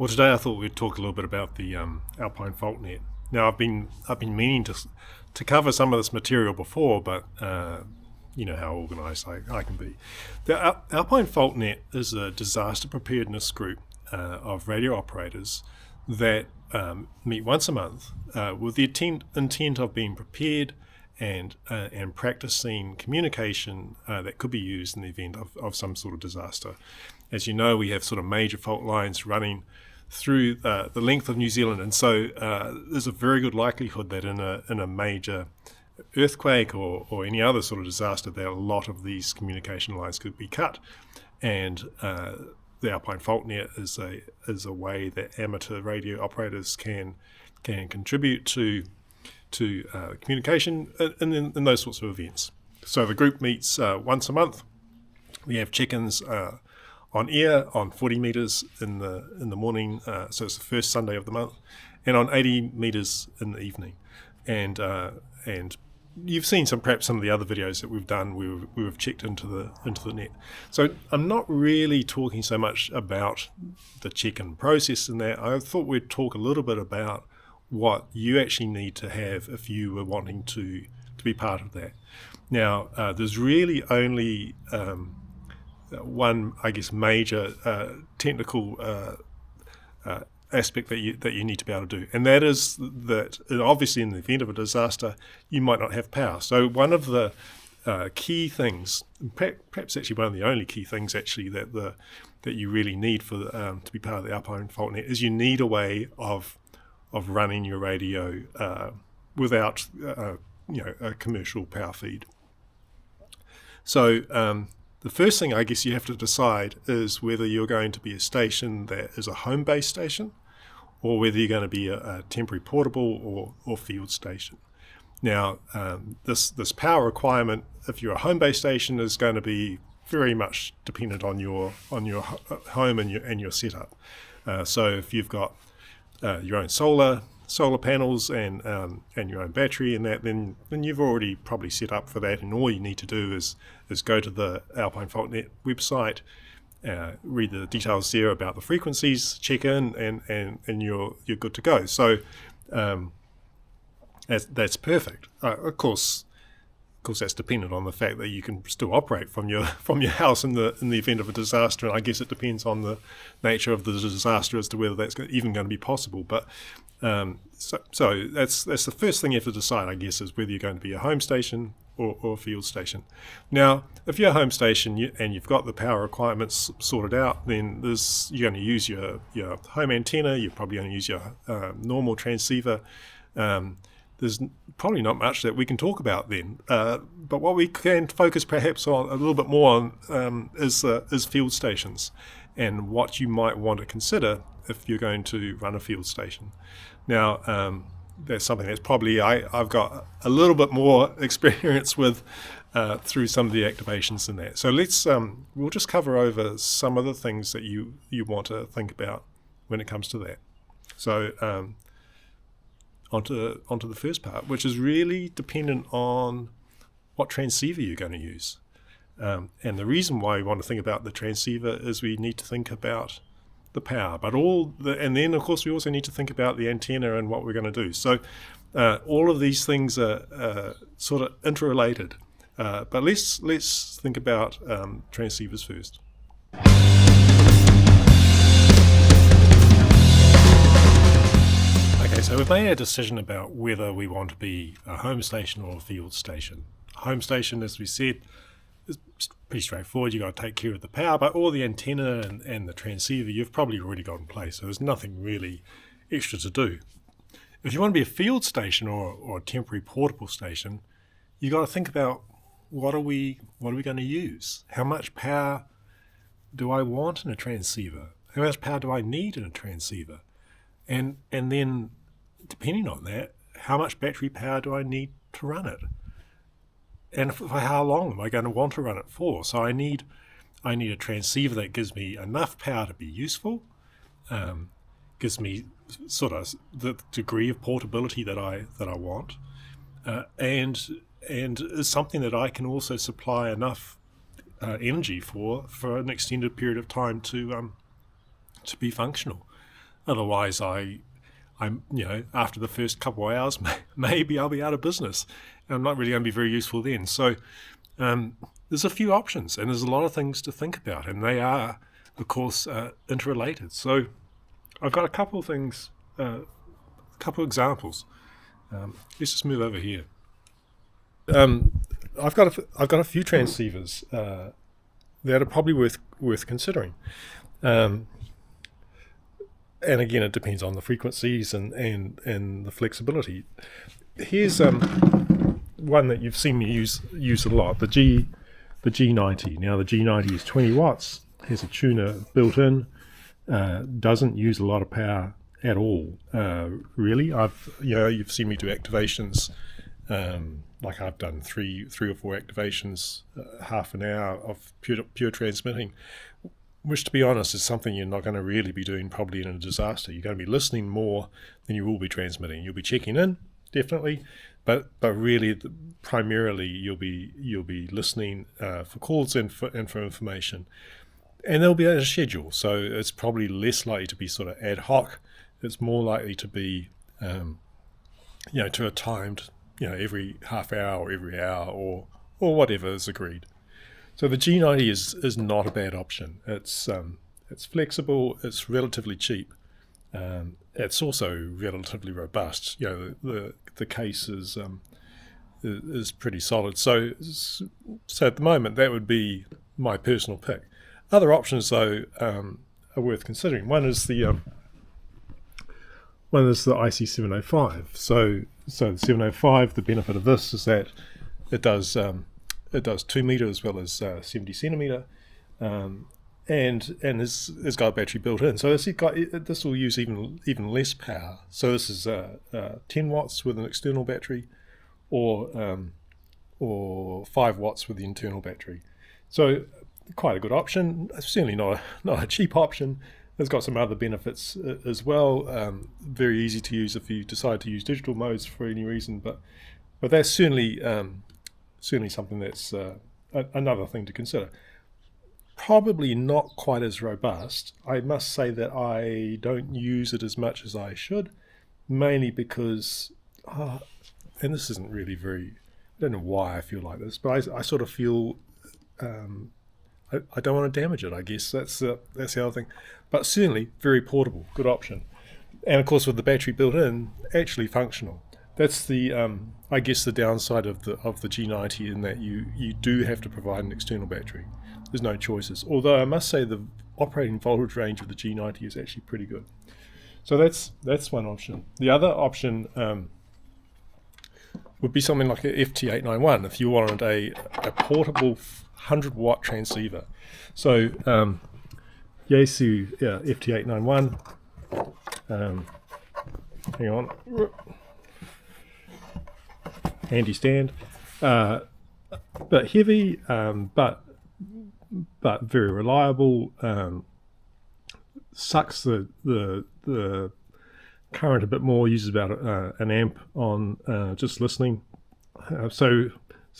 Well, today I thought we'd talk a little bit about the Alpine Fault Net. Now, I've been meaning to cover some of this material before, but you know how organised I can be. The Alpine Fault Net is a disaster preparedness group of radio operators that meet once a month with the intent of being prepared and practicing communication that could be used in the event of some sort of disaster. As you know, we have sort of major fault lines running through the length of New Zealand, and so there's a very good likelihood that in a major earthquake or any other sort of disaster, that a lot of these communication lines could be cut. And the Alpine Fault Net is a way that amateur radio operators can contribute to communication in those sorts of events. So the group meets once a month. We have check-ins on air on 40 metres in the morning, so it's the first Sunday of the month, and on 80 metres in the evening. And you've seen perhaps some of the other videos that we've done where we've checked into the net. So I'm not really talking so much about the check-in process in that. I thought we'd talk a little bit about what you actually need to have if you were wanting to be part of that. Now, there's really only one, I guess, major technical aspect that you need to be able to do, and that is that obviously in the event of a disaster you might not have power. So one of the key things, perhaps actually one of the only key things actually that you really need for to be part of the Alpine Fault Net is you need a way of running your radio without a commercial power feed. So the first thing I guess you have to decide is whether you're going to be a station that is a home-based station or whether you're going to be a temporary portable or field station. Now, this power requirement, if you're a home-based station, is going to be very much dependent on your home and your setup. So if you've got your own solar panels and your own battery and that, then you've already probably set up for that, and all you need to do is go to the Alpine Fault Net website, read the details there about the frequencies, check in, and you're good to go. So that's perfect. Of course, that's dependent on the fact that you can still operate from your house in the event of a disaster, and I guess it depends on the nature of the disaster as to whether that's even going to be possible. But so that's the first thing you have to decide, I guess, is whether you're going to be a home station or a field station. Now, if you're a home station and you've got the power requirements sorted out, then you're going to use your home antenna. You're probably going to use your normal transceiver. There's probably not much that we can talk about then, but what we can focus perhaps on a little bit more on is field stations and what you might want to consider if you're going to run a field station. Now, that's something that's probably I've got a little bit more experience with through some of the activations in that. So we'll just cover over some of the things that you want to think about when it comes to that. So onto the first part, which is really dependent on what transceiver you're going to use. And the reason why we want to think about the transceiver is we need to think about the power, and then of course we also need to think about the antenna and what we're going to do. So all of these things are sort of interrelated. But let's think about transceivers first. Okay, so we've made a decision about whether we want to be a home station or a field station. A home station, as we said, is pretty straightforward. You've got to take care of the power, but all the antenna and the transceiver you've probably already got in place, so there's nothing really extra to do. If you want to be a field station or a temporary portable station, you've got to think about what are we going to use? How much power do I want in a transceiver? How much power do I need in a transceiver? And then, depending on that, how much battery power do I need to run it? And for how long am I going to want to run it for? So I need a transceiver that gives me enough power to be useful, gives me sort of the degree of portability that I want, and is something that I can also supply enough energy for an extended period of time to be functional. Otherwise, I'm after the first couple of hours, maybe I'll be out of business, and I'm not really going to be very useful then. So there's a few options, and there's a lot of things to think about, and they are, of course, interrelated. So I've got a couple of things, a couple of examples. Let's just move over here. I've got a few transceivers that are probably worth considering. And again, it depends on the frequencies and the flexibility. Here's one that you've seen me use a lot, the G90. Now the G90 is 20 watts, has a tuner built in, doesn't use a lot of power at all. Really, you've seen me do activations. Like I've done three or four activations, half an hour of pure transmitting, which, to be honest, is something you're not going to really be doing probably in a disaster. You're going to be listening more than you will be transmitting. You'll be checking in, definitely, but really, primarily, you'll be listening for calls and for information, and there'll be a schedule. So it's probably less likely to be sort of ad hoc. It's more likely to be, to a timed, every half hour or every hour or whatever is agreed. So the G90 is not a bad option. It's flexible. It's relatively cheap. It's also relatively robust. The case is pretty solid. So at the moment, that would be my personal pick. Other options, though, are worth considering. One is the IC705. So the 705, the benefit of this is that it does 2 meter as well as 70 centimeter, and it's got a battery built in. So this will use even less power. So this is 10 watts with an external battery, or 5 watts with the internal battery. So quite a good option. Certainly not a cheap option. It's got some other benefits as well. Very easy to use if you decide to use digital modes for any reason, but that's certainly something that's another thing to consider. Probably not quite as robust. I must say that I don't use it as much as I should, mainly because, and this isn't really very, I don't know why I feel like this, but I sort of feel I don't want to damage it, I guess. That's the other thing. But certainly very portable, good option. And of course, with the battery built in, actually functional. That's the I guess the downside of the G90, in that you do have to provide an external battery. There's no choices. Although I must say the operating voltage range of the G90 is actually pretty good. So that's one option. The other option would be something like a FT-891 if you wanted a portable 100-watt transceiver. So Yaesu FT-891. Hang on. Handy stand. But heavy, but very reliable. Sucks the current a bit more. Uses about an amp on just listening. So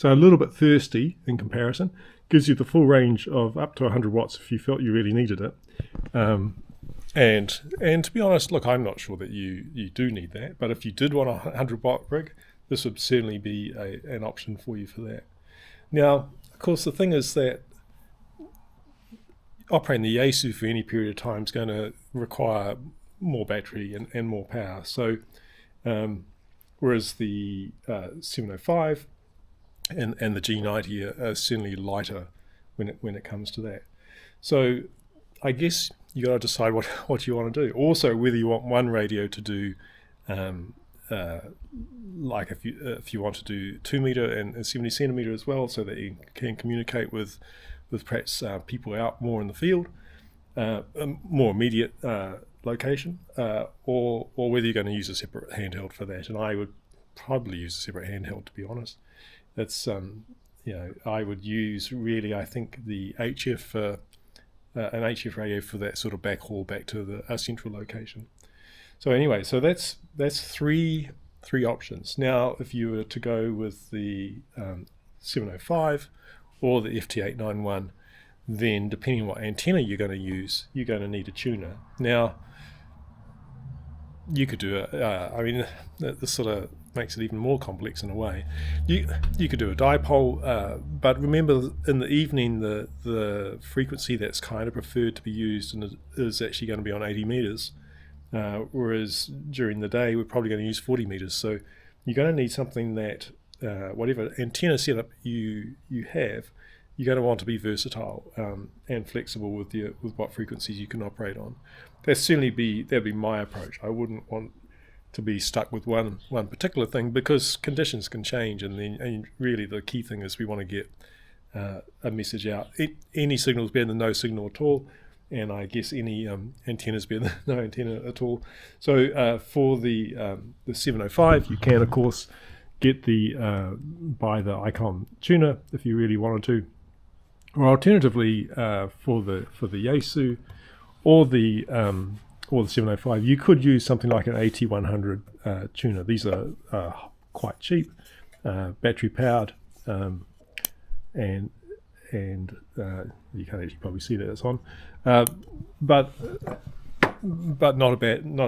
a little bit thirsty in comparison. Gives you the full range of up to 100 watts if you felt you really needed it. And to be honest, look, I'm not sure that you do need that, but if you did want a 100-watt rig, this would certainly be an option for you for that. Now, of course, the thing is that operating the Yaesu for any period of time is going to require more battery and more power. So whereas the 705 and the G90 are certainly lighter when it comes to that. So I guess you got to decide what you want to do. Also, whether you want one radio to do, like if you want to do 2 meter and 70 centimeter as well, so that you can communicate with perhaps people out more in the field, a more immediate location, or whether you're going to use a separate handheld for that. And I would probably use a separate handheld, to be honest. It's I would use really, I think, the HF an HF radio for that sort of backhaul back to a central location. So anyway, so that's three options. Now, if you were to go with the 705 or the FT-891, then depending on what antenna you're going to use, you're going to need a tuner. Now, you could do it. I mean, this sort of makes it even more complex in a way. You could do a dipole, but remember, in the evening, the frequency that's kind of preferred to be used is actually going to be on 80 meters, whereas during the day we're probably going to use 40 meters. So you're going to need something that whatever antenna setup you have, you're going to want to be versatile and flexible with what frequencies you can operate on. That'd be my approach. I wouldn't want to be stuck with one particular thing, because conditions can change, and really the key thing is we want to get a message out. Any signal is better than no signal at all, and I guess any antenna is better than no antenna at all. So for the 705, you can of course get buy the Icon tuner if you really wanted to, or alternatively for the Yaesu or the 705, you could use something like an AT100 tuner. These are quite cheap, battery powered, and you can't actually probably see that it's on, but not a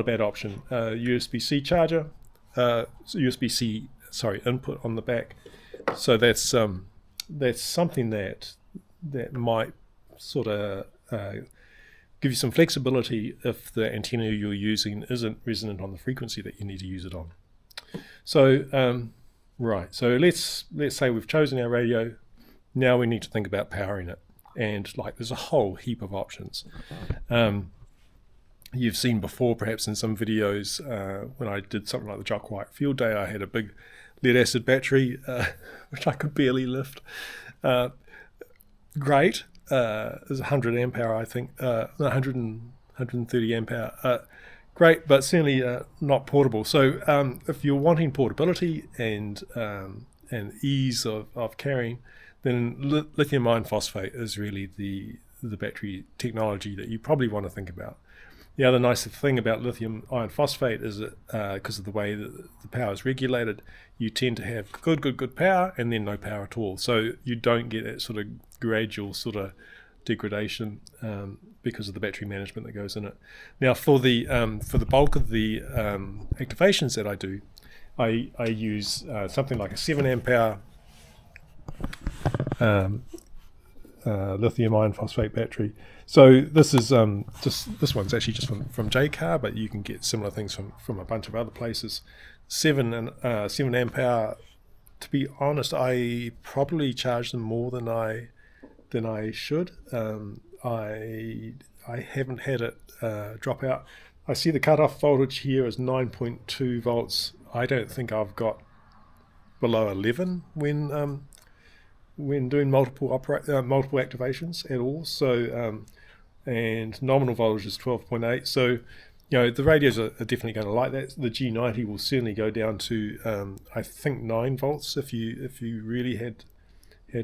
bad option. USB-C charger, USB-C input on the back. So that's something that might sort of give you some flexibility if the antenna you're using isn't resonant on the frequency that you need to use it on. So right, so let's say we've chosen our radio. Now we need to think about powering it, and there's a whole heap of options. You've seen before, perhaps in some videos, when I did something like the Jock White Field Day, I had a big lead acid battery which I could barely lift. Great. Is 100 amp hour, I think, 130 amp hour. Great, but certainly not portable. So if you're wanting portability and ease of carrying, then lithium iron phosphate is really the battery technology that you probably want to think about. The other nice thing about lithium iron phosphate is that because of the way that the power is regulated, you tend to have good power and then no power at all. So you don't get that sort of gradual sort of degradation because of the battery management that goes in it. Now for the bulk of the activations that I do, I use something like a 7 amp hour lithium iron phosphate battery. So this is this one's actually just from JCar, but you can get similar things from a bunch of other places. 7 amp hour. To be honest, I probably charge them more than I should. I haven't had it drop out. I see the cutoff voltage here is 9.2 volts. I don't think I've got below 11 when doing multiple activations at all. So and nominal voltage is 12.8. So the radios are definitely going to like that. The G90 will certainly go down to I think 9 volts if you really had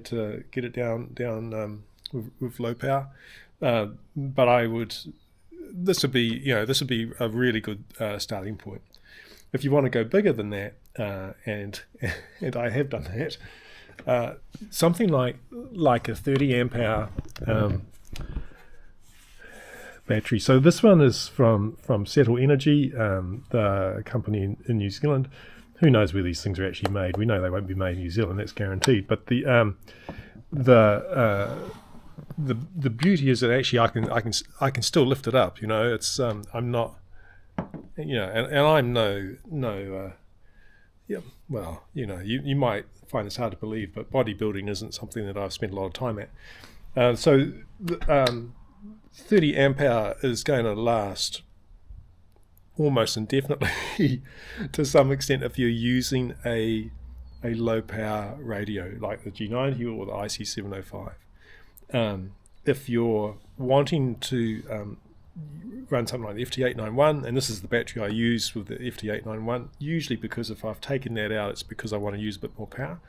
to get it down with low power. But I would. This would be a really good starting point. If you want to go bigger than that, and I have done that. Something like a 30 amp hour battery. So this one is from Settle Energy, the company in New Zealand. Who knows where these things are actually made? We know they won't be made in New Zealand, that's guaranteed. But the beauty is that actually I can still lift it up. It's I'm not, and I'm no. Well, you might find this hard to believe, but bodybuilding isn't something that I've spent a lot of time at. So 30 amp hour is going to last almost indefinitely to some extent if you're using a low power radio like the G90 or the IC705. If you're wanting to run something like the FT-891, and this is the battery I use with the FT-891, usually because if I've taken that out, it's because I want to use a bit more power.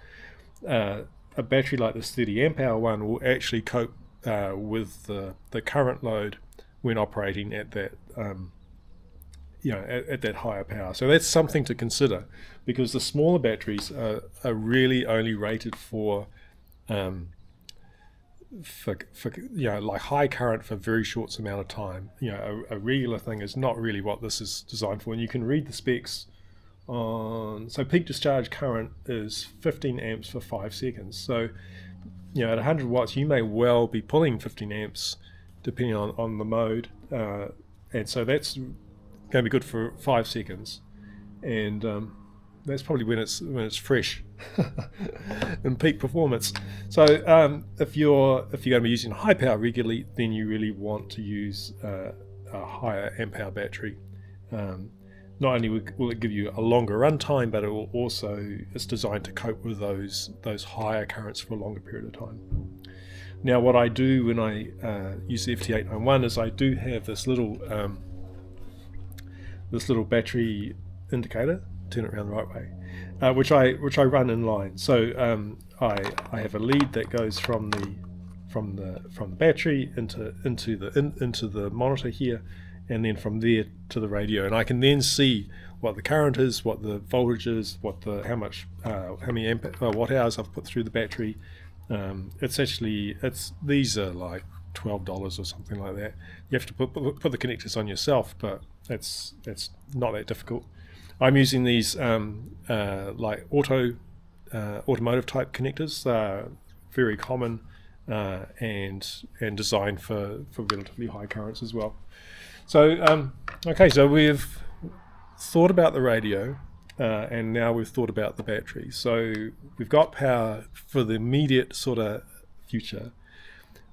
A battery like this 30 amp hour one will actually cope with the current load when operating at that at that higher power. So that's something to consider, because the smaller batteries are really only rated for like high current for very short amount of time. A regular thing is not really what this is designed for. And you can read the specs on. So peak discharge current is 15 amps for 5 seconds. So at 100 watts, you may well be pulling 15 amps, depending on the mode, and so that's going to be good for 5 seconds, and that's probably when it's fresh in peak performance. So if you're going to be using high power regularly, then you really want to use a higher amp hour battery. Not only will it give you a longer run time, but it's designed to cope with those higher currents for a longer period of time. Now, what I do when I use the FT-891 is I do have this little battery indicator. Turn it around the right way, which I run in line. So I have a lead that goes from the battery into the monitor here, and then from there to the radio, and I can then see what the current is, what the voltage is, how many watt hours I've put through the battery. These are like $12 or something like that. You have to put the connectors on yourself, but that's not that difficult. I'm using these like automotive type connectors, very common and designed for relatively high currents as well. So so we've thought about the radio, and now we've thought about the battery. So we've got power for the immediate sort of future,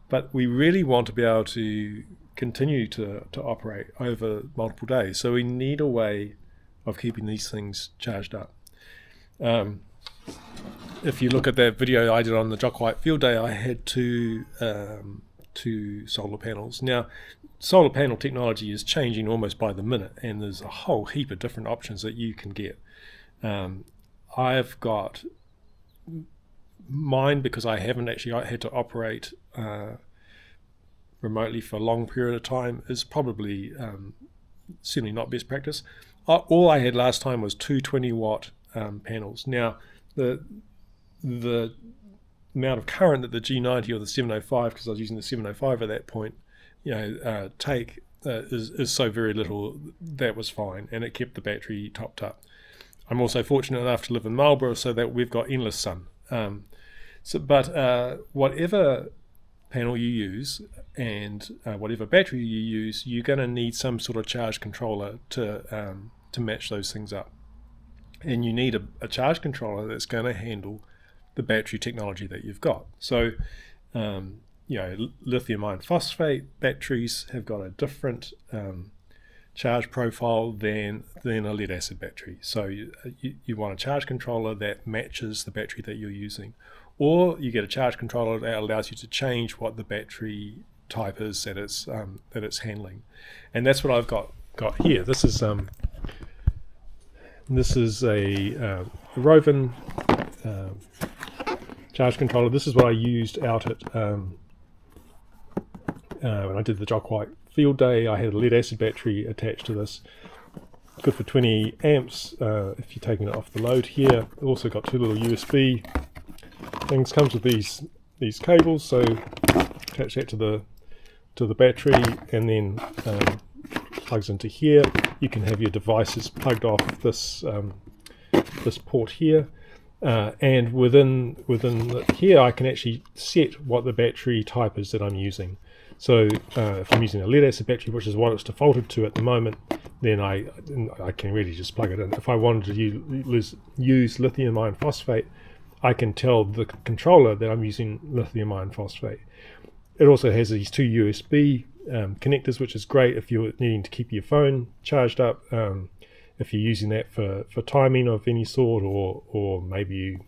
but we really want to be able to continue to operate over multiple days. So we need a way of keeping these things charged up. If you look at that video I did on the Jock White field day, I had two solar panels. Now, solar panel technology is changing almost by the minute, and there's a whole heap of different options that you can get. I've got mine because I haven't actually had to operate remotely for a long period of time, is probably certainly not best practice. All I had last time was two 20-watt panels. Now, the amount of current that the G90 or the 705, because I was using the 705 at that point, take is so very little. That was fine, and it kept the battery topped up. I'm also fortunate enough to live in Marlborough, so that we've got endless sun. But whatever panel you use and whatever battery you use, you're going to need some sort of charge controller to match those things up. And you need a charge controller that's going to handle the battery technology that you've got. So, lithium iron phosphate batteries have got a different charge profile than a lead acid battery. So you want a charge controller that matches the battery that you're using, or you get a charge controller that allows you to change what the battery type is that it's handling. And that's what I've got here. This is a Roven charge controller. This is what I used out at when I did the Jock White field day. I had a lead acid battery attached to this, good for 20 amps if you're taking it off the load here. Also got two little USB things. Comes with these cables, so attach that to the battery, and then plugs into here. You can have your devices plugged off this port here, and within here I can actually set what the battery type is that I'm using. So if I'm using a lead acid battery, which is what it's defaulted to at the moment, then I can really just plug it in. If I wanted to use lithium iron phosphate, I can tell the controller that I'm using lithium iron phosphate. It also has these two USB connectors, which is great if you're needing to keep your phone charged up, if you're using that for timing of any sort, or maybe,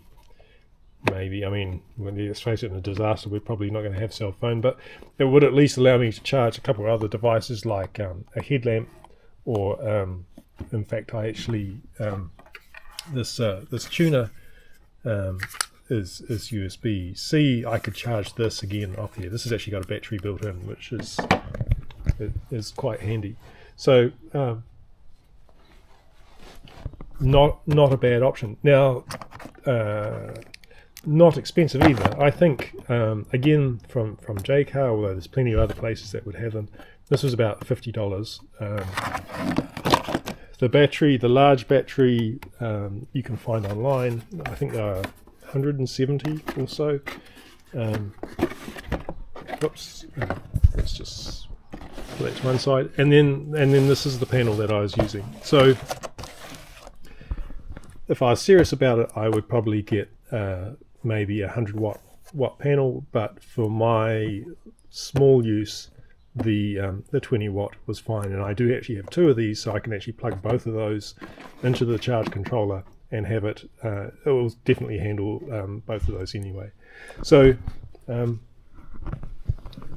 I mean, let's face it, in a disaster we're probably not going to have cell phone, but it would at least allow me to charge a couple of other devices like a headlamp, or in fact I actually this tuner is USB-C. I could charge this again off here. This has actually got a battery built in, which is quite handy. So not a bad option. Now not expensive either. I think, again, from JCar, although there's plenty of other places that would have them, this was about $50. The battery, the large battery, you can find online. I think they are 170 or so. Whoops, let's just put that to one side. And then this is the panel that I was using. So if I was serious about it, I would probably get maybe a 100 watt panel, but for my small use, the 20 watt was fine. And I do actually have two of these, so I can actually plug both of those into the charge controller and have it. It will definitely handle both of those anyway. So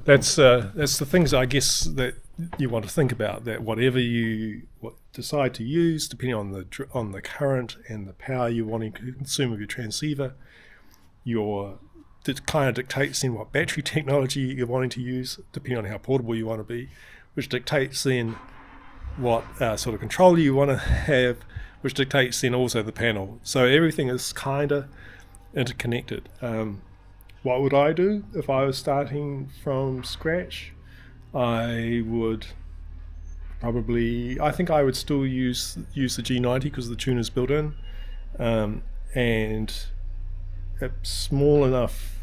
that's the things, I guess, that you want to think about, that whatever you decide to use, depending on the current and the power you're wanting to consume of your transceiver, it kind of dictates then what battery technology you're wanting to use, depending on how portable you want to be, which dictates then what sort of controller you want to have, which dictates then also the panel. So everything is kind of interconnected. What would I do if I was starting from scratch? I would probably, I think I would still use the G90 because the tuner's built in, and it's small enough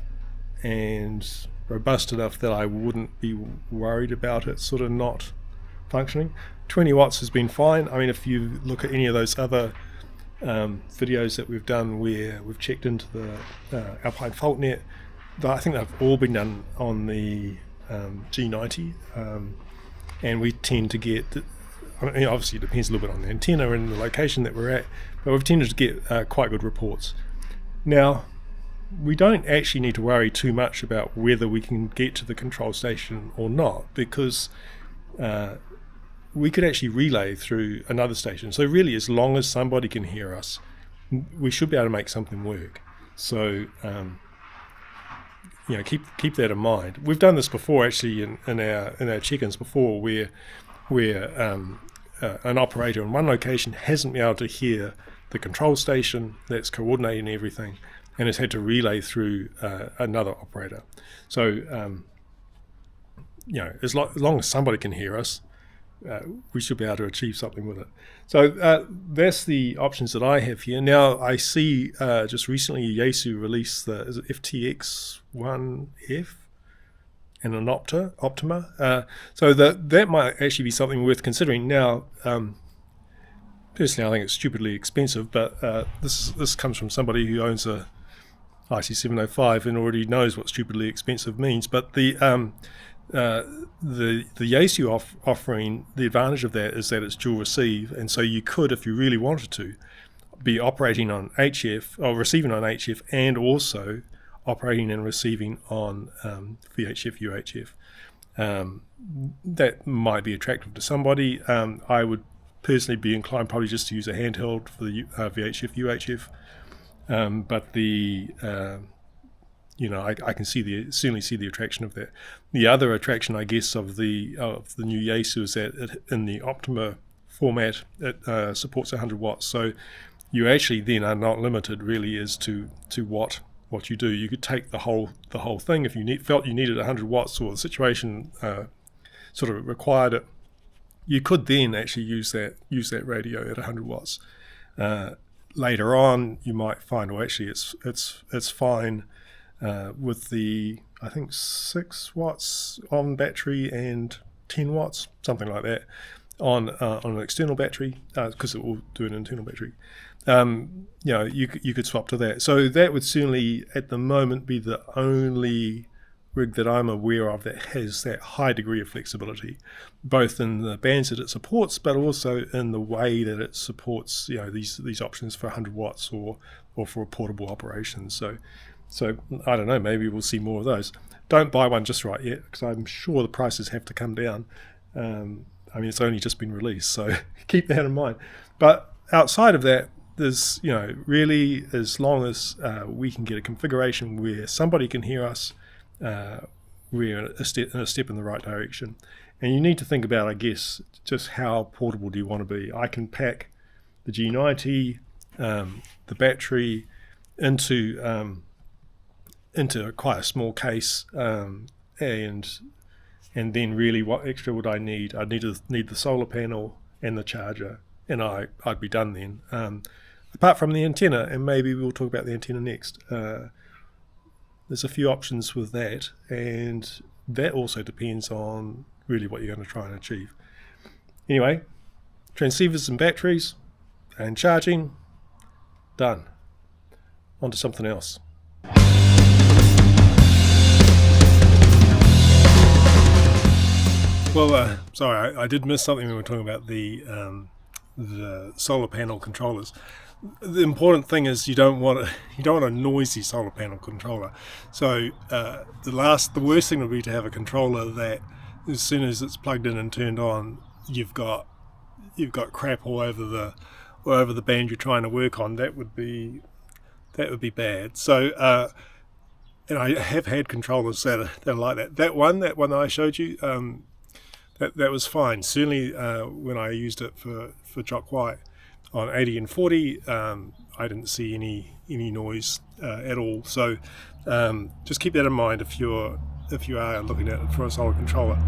and robust enough that I wouldn't be worried about it sort of not functioning. 20 watts has been fine. I mean, if you look at any of those other videos that we've done where we've checked into the Alpine Fault Net, I think they've all been done on the G90, and we tend to get, I mean, obviously it depends a little bit on the antenna and the location that we're at, but we've tended to get quite good reports. Now, we don't actually need to worry too much about whether we can get to the control station or not, because we could actually relay through another station. So really, as long as somebody can hear us, we should be able to make something work. So keep that in mind. We've done this before, actually, in our check-ins before, where an operator in one location hasn't been able to hear the control station that's coordinating everything, and has had to relay through another operator. So as long as somebody can hear us, we should be able to achieve something with it. So that's the options that I have here. Now, I see just recently Yaesu released the FTX-1 and an Optima. So that might actually be something worth considering. Now, personally, I think it's stupidly expensive, but this comes from somebody who owns a IC705 and already knows what stupidly expensive means. But the Yaesu offering, the advantage of that is that it's dual receive, and so you could, if you really wanted to, be operating on HF or receiving on HF and also operating and receiving on VHF, UHF. That might be attractive to somebody. I would personally be inclined probably just to use a handheld for the VHF, UHF. But I can certainly see the attraction of that. The other attraction, I guess, of the new Yaesu is that in the Optima format, it supports 100 watts. So you actually then are not limited really as to what you do. You could take the whole thing if you felt you needed 100 watts, or the situation sort of required it. You could then actually use that radio at 100 watts. Later on, you might find, well, actually, it's fine with the, I think, 6 watts on battery and 10 watts, something like that, on an external battery, because it will do an internal battery. You could swap to that. So that would certainly, at the moment, be the only rig that I'm aware of that has that high degree of flexibility, both in the bands that it supports, but also in the way that it supports these options for 100 watts or for a portable operation. So I don't know, maybe we'll see more of those. Don't buy one just right yet, because I'm sure the prices have to come down. I mean, it's only just been released, so keep that in mind. But outside of that, there's really, as long as we can get a configuration where somebody can hear us, we're a step in the right direction. And you need to think about, I guess, just how portable do you want to be. I can pack the G90, the battery into into quite a small case, and then really what extra would I need? I'd need the solar panel and the charger, and I'd be done then. Apart from the antenna, and maybe we'll talk about the antenna next. There's a few options with that, and that also depends on really what you're going to try and achieve. Anyway, transceivers and batteries and charging, done. On to something else. Well, sorry, I did miss something when we were talking about the solar panel controllers. The important thing is you don't want a noisy solar panel controller. So the worst thing would be to have a controller that as soon as it's plugged in and turned on, you've got crap all over the band you're trying to work on. That would be bad. So and I have had controllers that are like that. That one that I showed you, that was fine. Certainly when I used it for Jock White on 80 and 40, I didn't see any noise at all. So just keep that in mind if you are looking at it for a solar controller.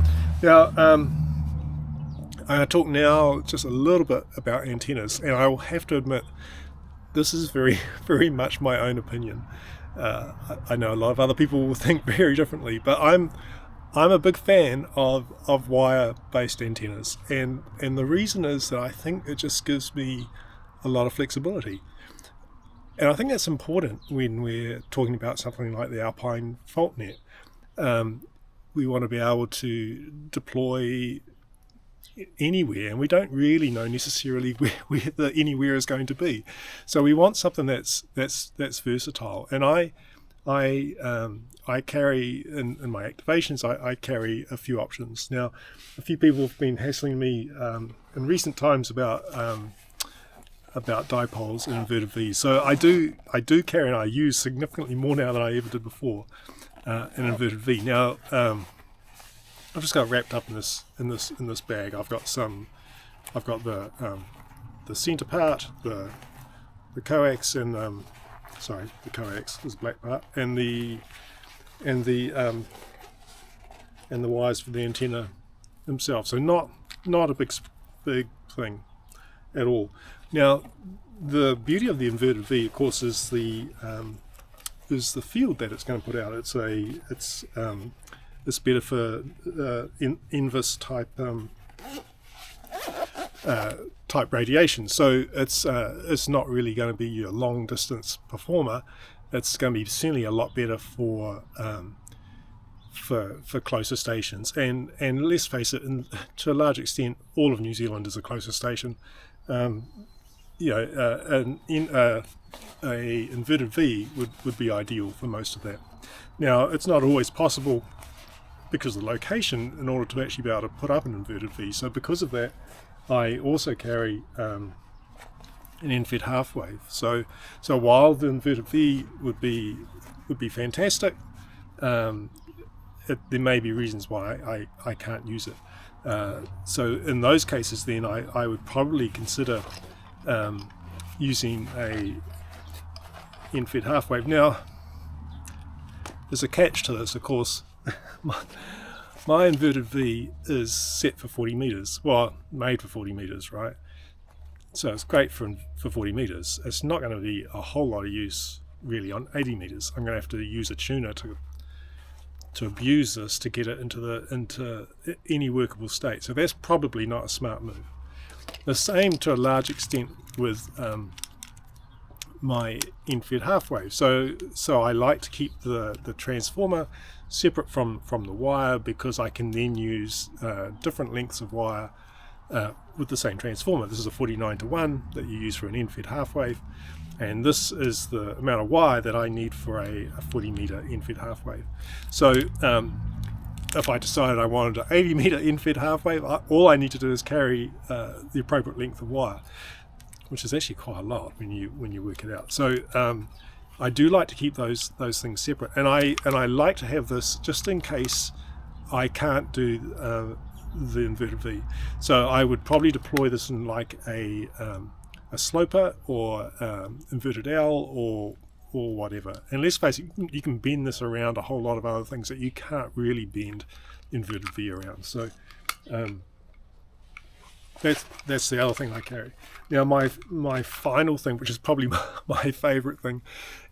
Now I'm going to talk now just a little bit about antennas, and I will have to admit this is very, very much my own opinion. I know a lot of other people will think very differently, but I'm a big fan of wire-based antennas, and the reason is that I think it just gives me a lot of flexibility. And I think that's important when we're talking about something like the Alpine Fault Net. We want to be able to deploy anywhere, and we don't really know necessarily where the anywhere is going to be. So we want something that's versatile. And I carry in my activations, I carry a few options. Now, a few people have been hassling me in recent times about dipoles and inverted V's. So I do carry, and I use significantly more now than I ever did before, an inverted V. Now I've just got wrapped up in this bag. I've got the center part, the coax, and the coax is the black part, and the wires for the antenna themselves. So not a big thing at all. Now, the beauty of the inverted V, of course, is the field that it's going to put out. It's better for inverse type radiation. So it's not really going to be your long distance performer. It's going to be certainly a lot better for closer stations. And let's face it, to a large extent, all of New Zealand is a closer station. A inverted V would be ideal for most of that. Now, it's not always possible because of the location in order to actually be able to put up an inverted V. So because of that, I also carry an end-fed half wave. So while the inverted V would be fantastic, there may be reasons why I can't use it. So in those cases, then I would probably consider using a end-fed half wave. Now, there's a catch to this, of course. My inverted V is set for 40 meters. Well, made for 40 meters, right? So it's great for 40 meters. It's not going to be a whole lot of use really on 80 meters. I'm going to have to use a tuner to abuse this to get it into any workable state. So that's probably not a smart move. The same to a large extent with my end-fed half wave. So I like to keep the transformer separate from the wire, because I can then use different lengths of wire with the same transformer. This is a 49:1 that you use for an end-fed half wave, and this is the amount of wire that I need for a 40 meter end-fed half wave. So if I decided I wanted an 80 meter end-fed half wave, all I need to do is carry the appropriate length of wire, which is actually quite a lot when you work it out. So I do like to keep those things separate, and I like to have this just in case I can't do the inverted V. So I would probably deploy this in like a sloper or inverted L or whatever. And let's face it, you can bend this around a whole lot of other things that you can't really bend inverted V around. So that's the other thing I carry. Now my final thing, which is probably my favourite thing,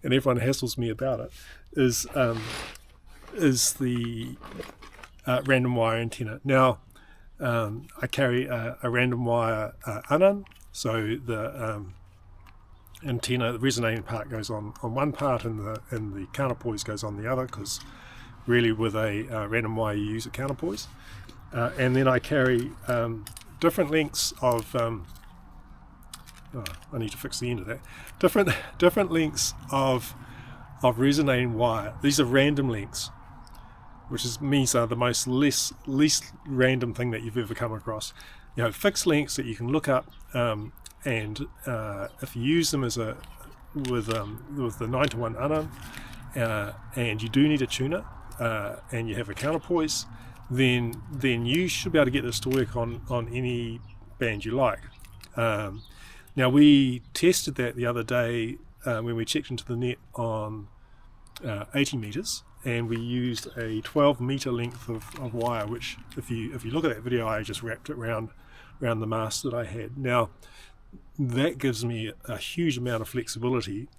and everyone hassles me about it, is the random wire antenna. Now I carry a random wire Anan, so the antenna, the resonating part goes on one part, and the counterpoise goes on the other, because really with a random wire you use a counterpoise. And then I carry different lengths of I need to fix the end of that. Different lengths of resonating wire. These are random lengths, which means they're the least random thing that you've ever come across. Fixed lengths that you can look up, and if you use them with the 9-to-1 Anan, and you do need a tuner, and you have a counterpoise, then you should be able to get this to work on any band you like. Now we tested that the other day when we checked into the net on 80 meters, and we used a 12 meter length of wire, which if you look at that video, I just wrapped it around the mast that I had. Now that gives me a huge amount of flexibility.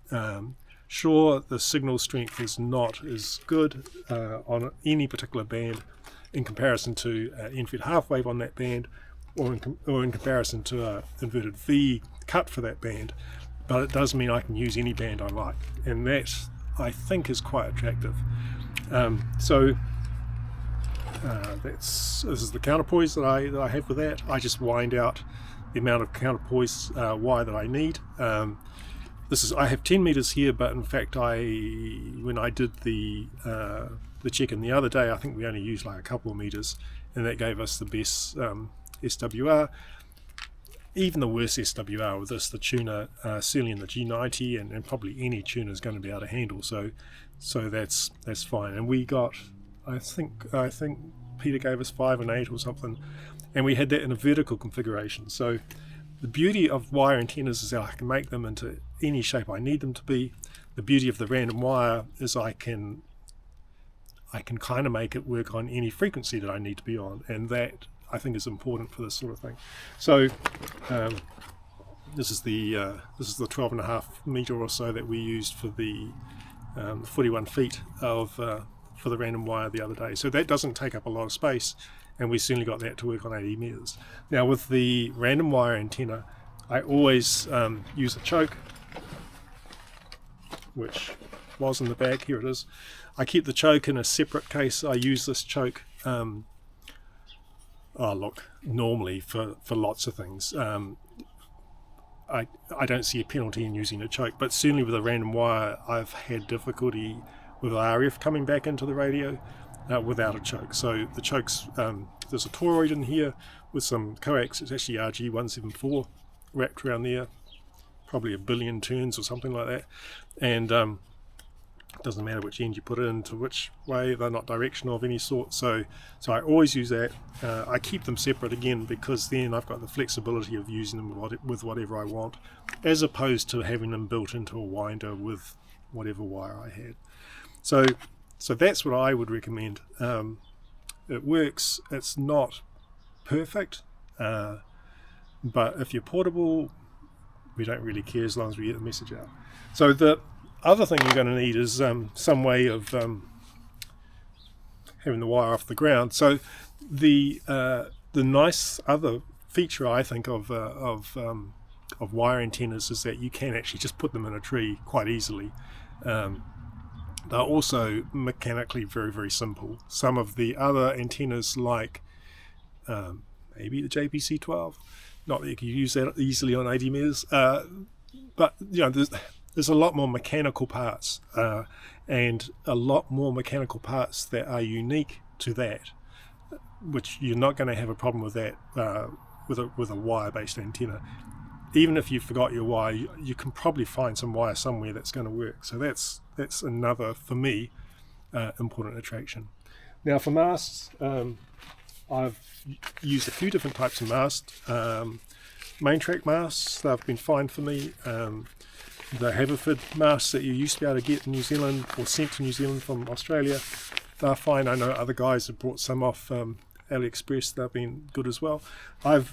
Sure, the signal strength is not as good on any particular band in comparison to end-fed half wave on that band, or in comparison to a inverted V cut for that band, but it does mean I can use any band I like, and that I think is quite attractive. This is the counterpoise that I have with that. I just wind out the amount of counterpoise wire that I need. I have 10 meters here, but in fact when I did the check-in the other day, I think we only used like a couple of meters, and that gave us the best SWR. Even the worst SWR with this, the tuner, certainly in the G90, and probably any tuner is going to be able to handle. So that's fine. And we got, I think Peter gave us 5 and 8 or something, and we had that in a vertical configuration. So the beauty of wire antennas is that I can make them into any shape I need them to be. The beauty of the random wire is I can kind of make it work on any frequency that I need to be on, and that I think is important for this sort of thing. So this is the 12.5 meter or so that we used for the 41 feet for the random wire the other day. So that doesn't take up a lot of space, and we certainly got that to work on 80 meters. Now with the random wire antenna, I always use a choke, which was in the bag. Here it is. I keep the choke in a separate case. I use this choke normally for lots of things. I don't see a penalty in using a choke, but certainly with a random wire I've had difficulty with RF coming back into the radio without a choke. So the chokes, there's a toroid in here with some coax. It's actually RG174 wrapped around there, probably 1 billion turns or something like that, and it doesn't matter which end you put it into which way, they're not directional of any sort. So I always use that. I keep them separate again, because then I've got the flexibility of using them with whatever I want, as opposed to having them built into a winder with whatever wire I had. So that's what I would recommend. It works. It's not perfect, but if you're portable, we don't really care as long as we get the message out. So the other thing you're going to need is some way of having the wire off the ground. So the nice other feature I think of wire antennas is that you can actually just put them in a tree quite easily. They're also mechanically very, very simple. Some of the other antennas, like maybe the JPC-12, not that you can use that easily on 80 meters, but there's a lot more mechanical parts, and a lot more mechanical parts that are unique to that, which you're not going to have a problem with that with a wire-based antenna. Even if you forgot your wire, you can probably find some wire somewhere that's going to work. So that's another, for me, important attraction. Now for masts, I've used a few different types of masts. Main track masts, they've been fine for me. the Haverford masts that you used to be able to get in New Zealand or sent to New Zealand from Australia. They're fine. I know other guys have brought some off AliExpress. They've been good as well. I've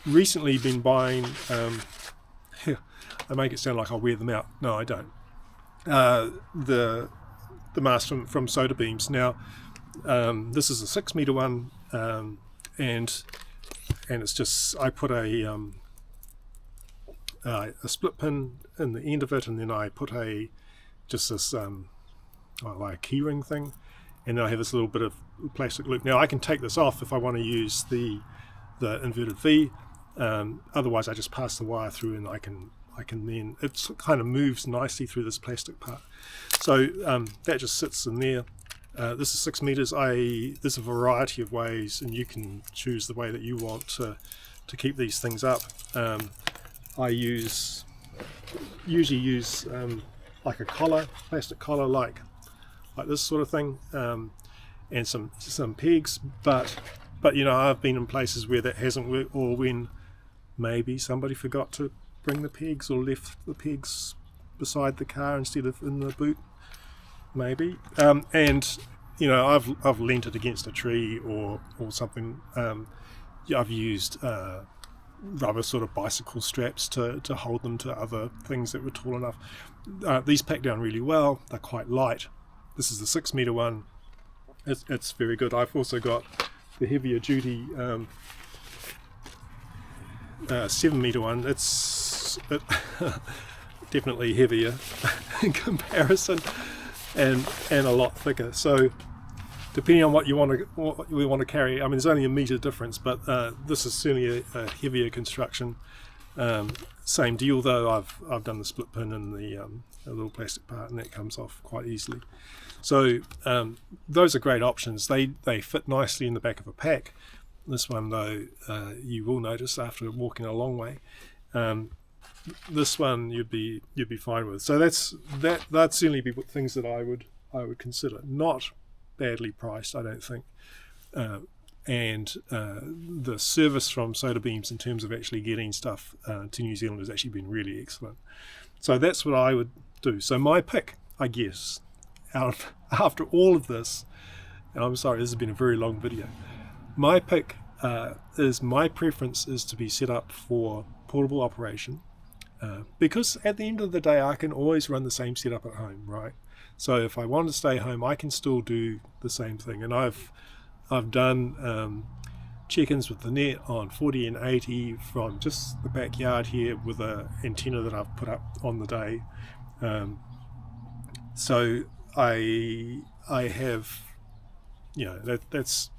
recently been buying, I make it sound like I wear them out. No, I don't. The mast from Soda Beams. Now, this is a 6 meter one, and it's just, I put a split pin in the end of it, and then I put just this like a key ring thing, and then I have this little bit of plastic loop. Now I can take this off if I want to use the inverted V. Otherwise, I just pass the wire through, and I can then, it kind of moves nicely through this plastic part. So that just sits in there. This is 6 meters. There's a variety of ways, and you can choose the way that you want to keep these things up. I usually use like a collar, plastic collar, like this sort of thing, and some pegs. But you know, I've been in places where that hasn't worked, or when maybe somebody forgot to bring the pegs or left the pegs beside the car instead of in the boot, maybe. And you know, I've leant it against a tree or something. I've used rubber sort of bicycle straps to hold them to other things that were tall enough. These pack down really well. They're quite light. This is the 6 meter one. It's very good. I've also got the heavier duty 7 meter one. It's definitely heavier in comparison, and a lot thicker. So depending on what we want to carry, I mean, there's only a meter difference, but this is certainly a heavier construction. Same deal though. I've done the split pin in the little plastic part, and that comes off quite easily. So those are great options. They fit nicely in the back of a pack. This one though, you will notice after walking a long way, this one you'd be fine with. So that'd certainly be things that I would consider. Not badly priced, I don't think. And the service from Soda Beams in terms of actually getting stuff to New Zealand has actually been really excellent. So that's what I would do. So my pick, I guess, after all of this, and I'm sorry, this has been a very long video, my pick my preference is to be set up for portable operation, because at the end of the day I can always run the same setup at home, right? So if I want to stay home, I can still do the same thing. And I've done check-ins with the net on 40 and 80 from just the backyard here with an antenna that I've put up on the day. So I have, you know, that's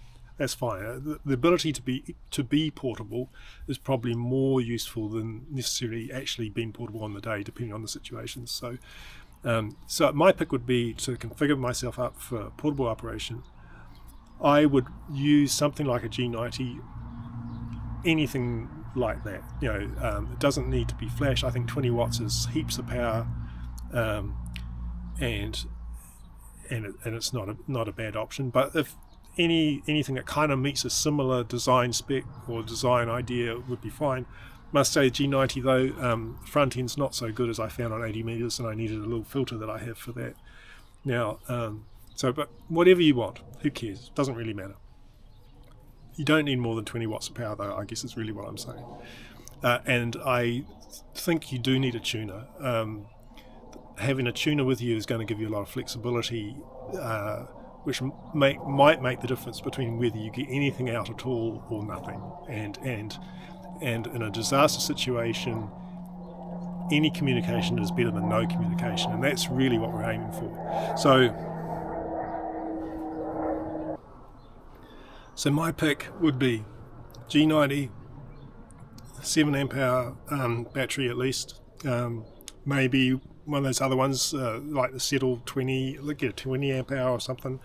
fine. The ability to be portable is probably more useful than necessarily actually being portable on the day, depending on the situation. So my pick would be to configure myself up for portable operation. I would use something like a G90, anything like that. You know, it doesn't need to be flash. I think 20 watts is heaps of power, and it's not a bad option. But if anything that kind of meets a similar design spec or design idea would be fine. Must say G90 though, front end's not so good as I found on 80 meters, and I needed a little filter that I have for that. Now, but whatever you want, who cares? Doesn't really matter. You don't need more than 20 watts of power though, I guess is really what I'm saying. And I think you do need a tuner. Having a tuner with you is going to give you a lot of flexibility, which might make the difference between whether you get anything out at all or nothing. And in a disaster situation, any communication is better than no communication, and that's really what we're aiming for. So my pick would be G90, 7 amp hour battery at least, maybe one of those other ones like the Settle 20, get a 20 amp hour or something,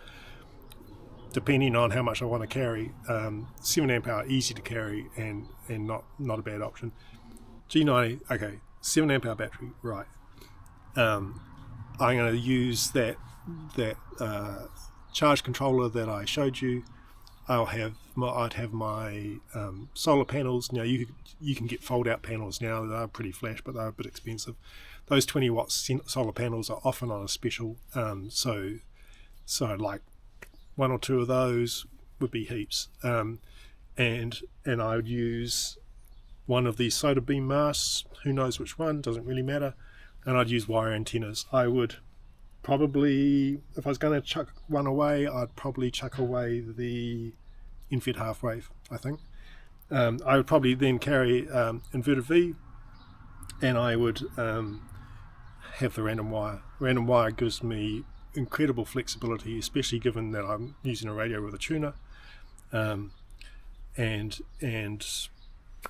depending on how much I want to carry. 7 amp hour, easy to carry, and not a bad option. G90, okay, 7 amp hour battery, right. I'm going to use that charge controller that I showed you, I'd have my solar panels. Now you can get fold out panels now. They're pretty flash, but they're a bit expensive. Those 20 watt solar panels are often on a special. So like one or two of those would be heaps. And I would use one of these soda beam masts. Who knows which one? Doesn't really matter. And I'd use wire antennas. I would probably, if I was going to chuck one away, I'd probably chuck away the infed half wave, I think. I would probably then carry inverted V, and I would have the random wire. Random wire gives me incredible flexibility, especially given that I'm using a radio with a tuner. And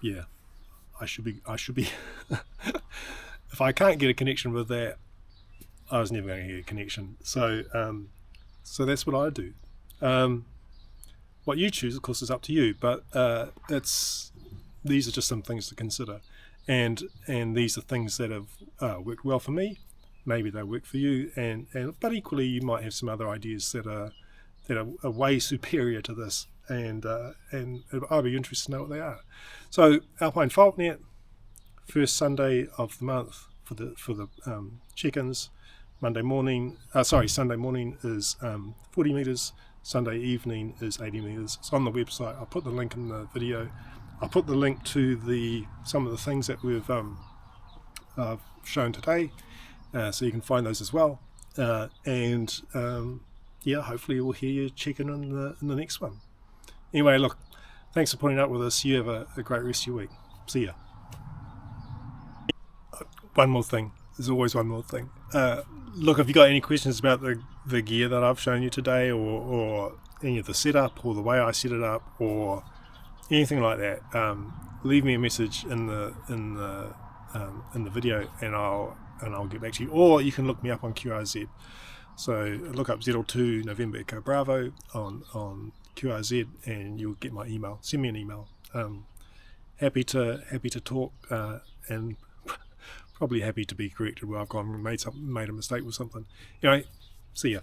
yeah, I should be if I can't get a connection with that, I was never going to get a connection. So that's what I do. What you choose, of course, is up to you. But these are just some things to consider, and these are things that have worked well for me. Maybe they work for you, but equally you might have some other ideas that are way superior to this, and I'd be interested to know what they are. So Alpine Fault Net, first Sunday of the month for the check-ins. Sunday morning is 40 meters. Sunday evening is 80 meters. It's on the website. I'll put the link in the video. I'll put the link to some of the things that we've shown today, so you can find those as well. Hopefully we'll hear you checking in the next one. Anyway, look, thanks for putting up with us. You have a great rest of your week. See ya. One more thing. There's always one more thing. Look, if you got any questions about the gear that I've shown you today, or any of the setup, or the way I set it up, or anything like that, leave me a message in the video, and I'll get back to you. Or you can look me up on QRZ. So look up ZL2 November Echo Bravo on QRZ, and you'll get my email. Send me an email. Happy to talk, and probably happy to be corrected where I've made a mistake with something. Anyway, see ya.